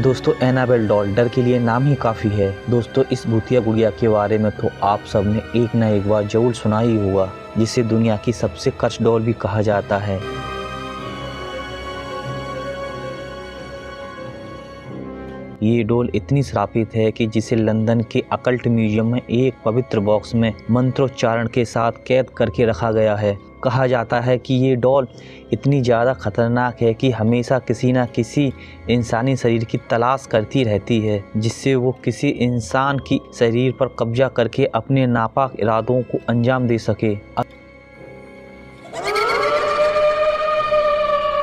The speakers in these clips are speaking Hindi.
दोस्तों एनाबेल डॉल डर के लिए नाम ही काफ़ी है। दोस्तों इस भूतिया गुड़िया के बारे में तो आप सबने एक ना एक बार जरूर सुना ही होगा, जिसे दुनिया की सबसे कर्स डॉल भी कहा जाता है। ये डॉल इतनी श्रापित है कि जिसे लंदन के अकल्ट म्यूजियम में एक पवित्र बॉक्स में मंत्रोच्चारण के साथ कैद करके रखा गया है। कहा जाता है कि ये डॉल इतनी ज़्यादा खतरनाक है कि हमेशा किसी न किसी इंसानी शरीर की तलाश करती रहती है, जिससे वो किसी इंसान की शरीर पर कब्जा करके अपने नापाक इरादों को अंजाम दे सके।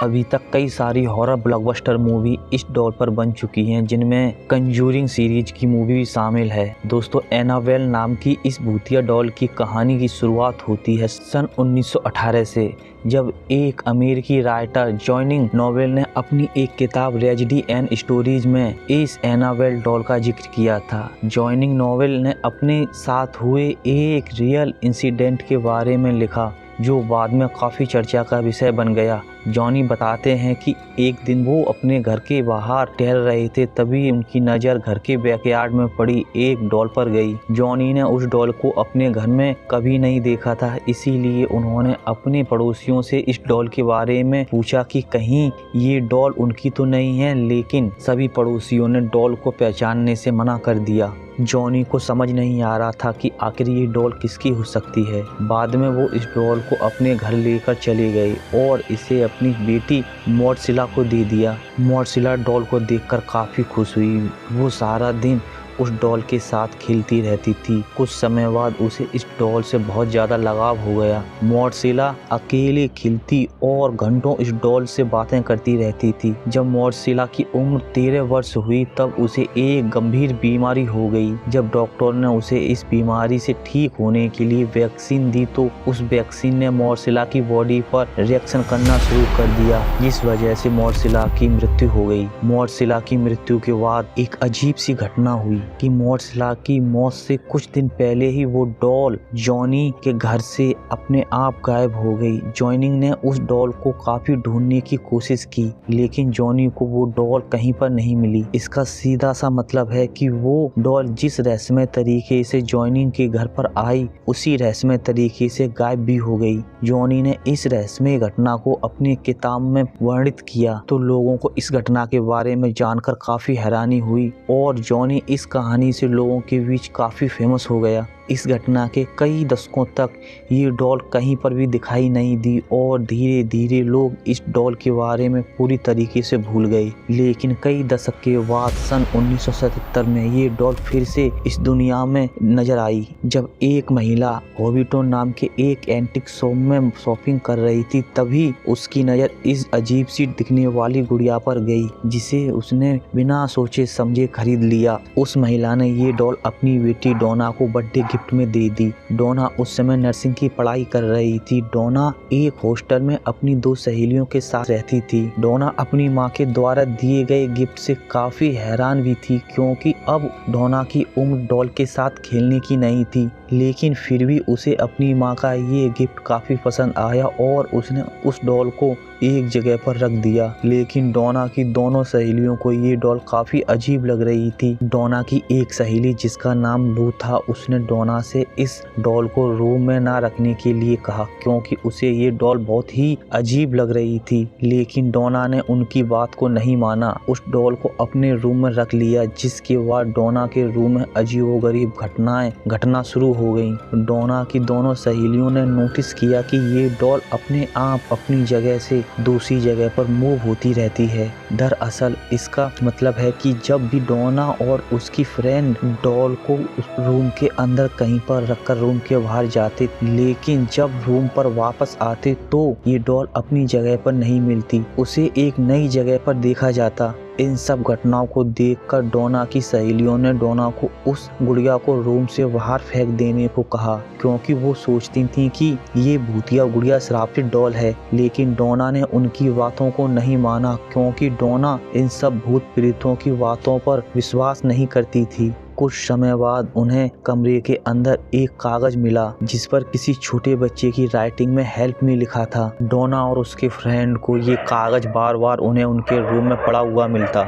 अभी तक कई सारी हॉरर ब्लॉकबस्टर मूवी इस डॉल पर बन चुकी हैं, जिनमें कंजूरिंग सीरीज की मूवी भी शामिल है। दोस्तों एनाबेल नाम की इस भूतिया डॉल की कहानी की शुरुआत होती है सन 1918 से, जब एक अमेरिकी राइटर जॉनिंग नोवेल ने अपनी एक किताब ट्रेजेडी एंड स्टोरीज में इस एनाबेल डॉल का जिक्र किया था। जॉनिंग नोवेल ने अपने साथ हुए एक रियल इंसिडेंट के बारे में लिखा, जो बाद में काफ़ी चर्चा का विषय बन गया। जॉनी बताते हैं कि एक दिन वो अपने घर के बाहर टहल रहे थे, तभी उनकी नज़र घर के बैकयार्ड में पड़ी एक डॉल पर गई। जॉनी ने उस डॉल को अपने घर में कभी नहीं देखा था, इसीलिए उन्होंने अपने पड़ोसियों से इस डॉल के बारे में पूछा कि कहीं ये डॉल उनकी तो नहीं है, लेकिन सभी पड़ोसियों ने डॉल को पहचानने से मना कर दिया। जॉनी को समझ नहीं आ रहा था कि आखिर ये डॉल किसकी हो सकती है। बाद में वो इस डॉल को अपने घर लेकर चले गए और इसे अपनी बेटी मॉर्सिला को दे दिया। मॉर्सिला डॉल को देखकर काफ़ी खुश हुई। वो सारा दिन उस डॉल के साथ खेलती रहती थी। कुछ समय बाद उसे इस डॉल से बहुत ज़्यादा लगाव हो गया। मॉर्सिला अकेले खेलती और घंटों इस डॉल से बातें करती रहती थी। जब मॉर्सिला की उम्र 13 वर्ष हुई तब उसे एक गंभीर बीमारी हो गई। जब डॉक्टर ने उसे इस बीमारी से ठीक होने के लिए वैक्सीन दी तो उस वैक्सीन ने मॉर्सिला की बॉडी पर रिएक्शन करना शुरू कर दिया, जिस वजह से मॉर्सिला की मृत्यु हो गई। मॉर्सिला की मृत्यु के बाद एक अजीब सी घटना हुई कि मॉर्सिला की मौत से कुछ दिन पहले ही वो डॉल जॉनी के घर से अपने आप गायब हो गई। जॉनिंग ने उस डॉल को काफी ढूंढने की कोशिश की, लेकिन जॉनी को वो डॉल कहीं पर नहीं मिली। इसका सीधा सा मतलब है कि वो डॉल जिस रहस्यमय तरीके से जॉनिंग के घर पर आई, उसी रहस्यमय तरीके से गायब भी हो गई। जॉनी ने इस रहस्यमय घटना को अपनी किताब में वर्णित किया तो लोगों को इस घटना के बारे में जानकर काफी हैरानी हुई और जॉनी इस कहानी से लोगों के बीच काफ़ी फेमस हो गया। इस घटना के कई दशकों तक ये डॉल कहीं पर भी दिखाई नहीं दी और धीरे धीरे लोग इस डॉल के बारे में पूरी तरीके से भूल गए। लेकिन कई दशक के बाद सन 1977 में ये डॉल फिर से इस दुनिया में नजर आई, जब एक महिला हॉबिटो नाम के एक एंटिक शॉप में शॉपिंग कर रही थी। तभी उसकी नज़र इस अजीब सी दिखने वाली गुड़िया पर गई, जिसे उसने बिना सोचे समझे खरीद लिया। उस महिला ने ये डॉल अपनी बेटी डोना को बर्थडे गिफ्ट में दे दी। डोना उस समय नर्सिंग की पढ़ाई कर रही थी। डोना एक हॉस्टल में अपनी 2 सहेलियों के साथ रहती थी। डोना अपनी माँ के द्वारा दिए गए गिफ्ट से काफी हैरान भी थी, क्योंकि अब डोना की उम्र डॉल के साथ खेलने की नहीं थी। लेकिन फिर भी उसे अपनी माँ का ये गिफ्ट काफी पसंद आया और उसने उस डॉल को एक जगह पर रख दिया। लेकिन डोना की दोनों सहेलियों को ये डॉल काफी अजीब लग रही थी। डोना की एक सहेली जिसका नाम लू था, उसने डोना से इस डॉल को रूम में ना रखने के लिए कहा, क्योंकि उसे ये डॉल बहुत ही अजीब लग रही थी। लेकिन डोना ने उनकी बात को नहीं माना, उस डॉल को अपने रूम में रख लिया, जिसके बाद डोना के रूम में अजीबोगरीब घटनाएं घटना शुरू हो गई। डोना की दोनों सहेलियों ने नोटिस किया कि ये डॉल अपने आप अपनी जगह से दूसरी जगह पर मूव होती रहती है। दरअसल इसका मतलब है कि जब भी डोना और उसकी फ्रेंड डॉल को उस रूम के अंदर कहीं पर रखकर रूम के बाहर जाते, लेकिन जब रूम पर वापस आते तो ये डॉल अपनी जगह पर नहीं मिलती, उसे एक नई जगह पर देखा जाता। इन सब घटनाओं को देखकर डोना की सहेलियों ने डोना को उस गुड़िया को रूम से बाहर फेंक देने को कहा, क्योंकि वो सोचती थी कि ये भूतिया गुड़िया श्रापित डॉल है। लेकिन डोना ने उनकी बातों को नहीं माना, क्योंकि डोना इन सब भूत प्रेतों की बातों पर विश्वास नहीं करती थी। कुछ समय बाद उन्हें कमरे के अंदर एक कागज मिला, जिस पर किसी छोटे बच्चे की राइटिंग में हेल्प मी लिखा था। डोना और उसके फ्रेंड को ये कागज बार बार उन्हें उनके रूम में पड़ा हुआ मिलता।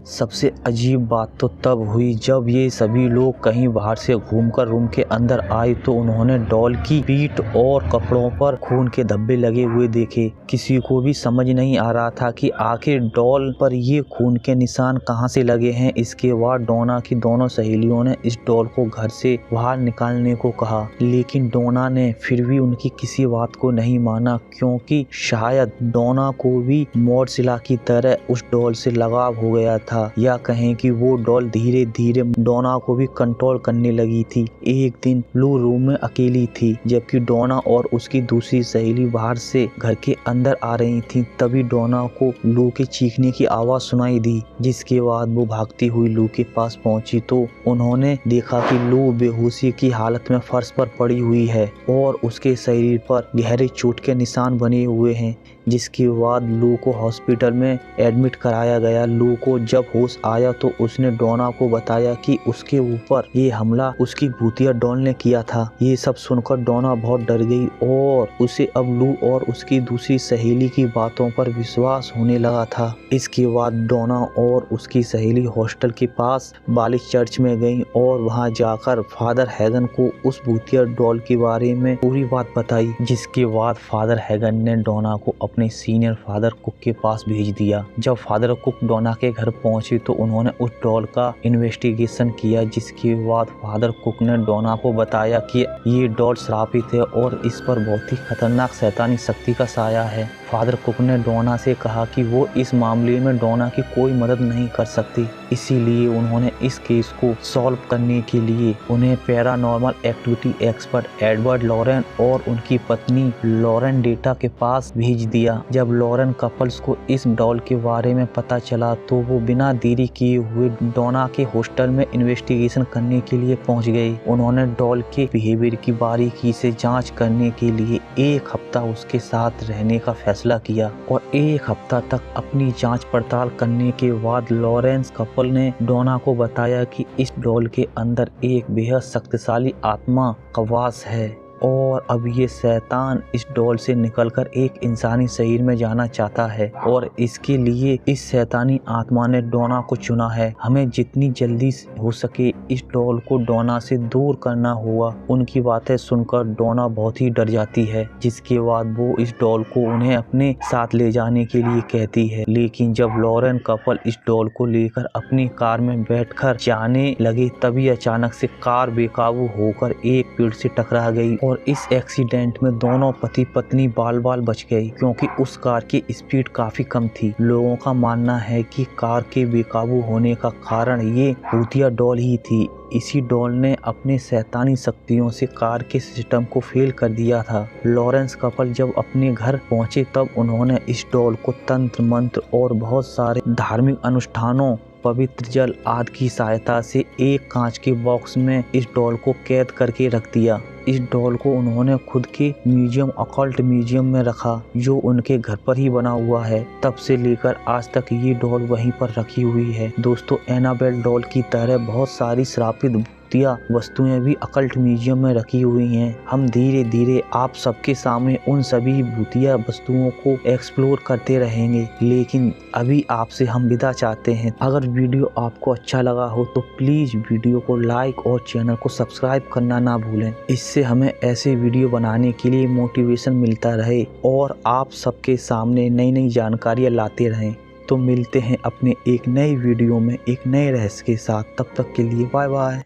सबसे अजीब बात तो तब हुई जब ये सभी लोग कहीं बाहर से घूमकर रूम के अंदर आए तो उन्होंने डॉल की पीठ और कपड़ों पर खून के धब्बे लगे हुए देखे। किसी को भी समझ नहीं आ रहा था कि आखिर डॉल पर ये खून के निशान कहां से लगे हैं। इसके बाद डोना की दोनों सहेलियों ने इस डॉल को घर से बाहर निकालने को कहा, लेकिन डोना ने फिर भी उनकी किसी बात को नहीं माना, क्योंकि शायद डोना को भी मॉर्सिला की तरह उस डॉल से लगाव हो गया था, या कहें कि वो डॉल धीरे धीरे डोना को भी कंट्रोल करने लगी थी। एक दिन लू रूम में अकेली थी, जबकि डोना और उसकी दूसरी सहेली बाहर से घर के अंदर आ रही थी। तभी डोना को लू के चीखने की आवाज सुनाई दी, जिसके बाद वो भागती हुई लू के पास पहुंची तो उन्होंने देखा कि लू बेहोशी की हालत में फर्श पर पड़ी हुई है और उसके शरीर पर गहरे चोट के निशान बने हुए हैं। जिसके बाद लू को हॉस्पिटल में एडमिट कराया गया। लू को जब होश आया तो उसने डोना को बताया कि उसके ऊपर ये हमला उसकी भूतिया डॉल ने किया था। ये सब सुनकर डोना बहुत डर गई और उसे अब लू और उसकी दूसरी सहेली की बातों पर विश्वास होने लगा था। इसके बाद डोना और उसकी सहेली हॉस्टल के पास वाले चर्च में गई और वहां जाकर फादर हैगन को उस भूतिया डॉल के बारे में पूरी बात बताई। जिसके बाद फादर हैगन ने डोना को अपने सीनियर फादर कुक के पास भेज दिया। जब फादर कुक डोना के घर पहुंचे तो उन्होंने उस डॉल का इन्वेस्टिगेशन किया। जिसके बाद फादर कुक ने डोना को बताया कि ये डॉल श्रापित है और इस पर बहुत ही खतरनाक शैतानी शक्ति का साया है। फादर कुक ने डोना से कहा कि वो इस मामले में डोना की कोई मदद नहीं कर सकती, इसीलिए उन्होंने इस केस को सॉल्व करने के लिए उन्हें paranormal activity expert Edward Lorraine और उनकी पत्नी लॉरेन डेटा के पास भेज दिया। जब लॉरेन कपल्स को इस डॉल के बारे में पता चला तो वो बिना देरी किए हुए डोना के हॉस्टल में इन्वेस्टिगेशन करने के लिए पहुंच गए। उन्होंने डॉल के बिहेवियर की बारीकी से जांच करने के लिए एक हफ्ता उसके साथ रहने का फैसला किया और एक हफ्ता तक अपनी जांच पड़ताल करने के बाद लॉरेंस कपल ने डोना को बताया कि इस डॉल के अंदर एक बेहद शक्तिशाली आत्मा का वास है और अब ये शैतान इस डॉल से निकलकर एक इंसानी शरीर में जाना चाहता है और इसके लिए इस शैतानी आत्मा ने डोना को चुना है। हमें जितनी जल्दी हो सके इस डॉल को डोना से दूर करना होगा। उनकी बातें सुनकर डोना बहुत ही डर जाती है, जिसके बाद वो इस डॉल को उन्हें अपने साथ ले जाने के लिए कहती है। लेकिन जब लॉरेन कपल इस डॉल को लेकर अपनी कार में बैठकर जाने लगे तभी अचानक से कार बेकाबू होकर एक पेड़ से टकरा गई और इस एक्सीडेंट में दोनों पति पत्नी बाल बाल बच गई, क्योंकि उस कार की स्पीड काफी कम थी। लोगों का मानना है कि कार के बेकाबू होने का कारण ये भूतिया डॉल ही थी। इसी डॉल ने अपने शैतानी शक्तियों से कार के सिस्टम को फेल कर दिया था। लॉरेंस कपल जब अपने घर पहुंचे तब उन्होंने इस डॉल को तंत्र मंत्र और बहुत सारे धार्मिक अनुष्ठानों, पवित्र जल आदि की सहायता से एक कांच के बॉक्स में इस डॉल को कैद करके रख दिया। इस डॉल को उन्होंने खुद के म्यूजियम ऑकल्ट म्यूजियम में रखा, जो उनके घर पर ही बना हुआ है। तब से लेकर आज तक ये डॉल वहीं पर रखी हुई है। दोस्तों, एनाबेल डॉल की तरह बहुत सारी श्रापित भूतिया वस्तुएं भी ऑकल्ट म्यूजियम में रखी हुई हैं। हम धीरे धीरे आप सबके सामने उन सभी भूतिया वस्तुओं को एक्सप्लोर करते रहेंगे, लेकिन अभी आपसे हम विदा चाहते हैं। अगर वीडियो आपको अच्छा लगा हो तो प्लीज वीडियो को लाइक और चैनल को सब्सक्राइब करना ना भूलें। इससे हमें ऐसे वीडियो बनाने के लिए मोटिवेशन मिलता रहे और आप सबके सामने नई नई जानकारियाँ लाते रहें। तो मिलते हैं अपने एक नई वीडियो में एक नए रहस्य के साथ। तब तक के लिए बाय बाय।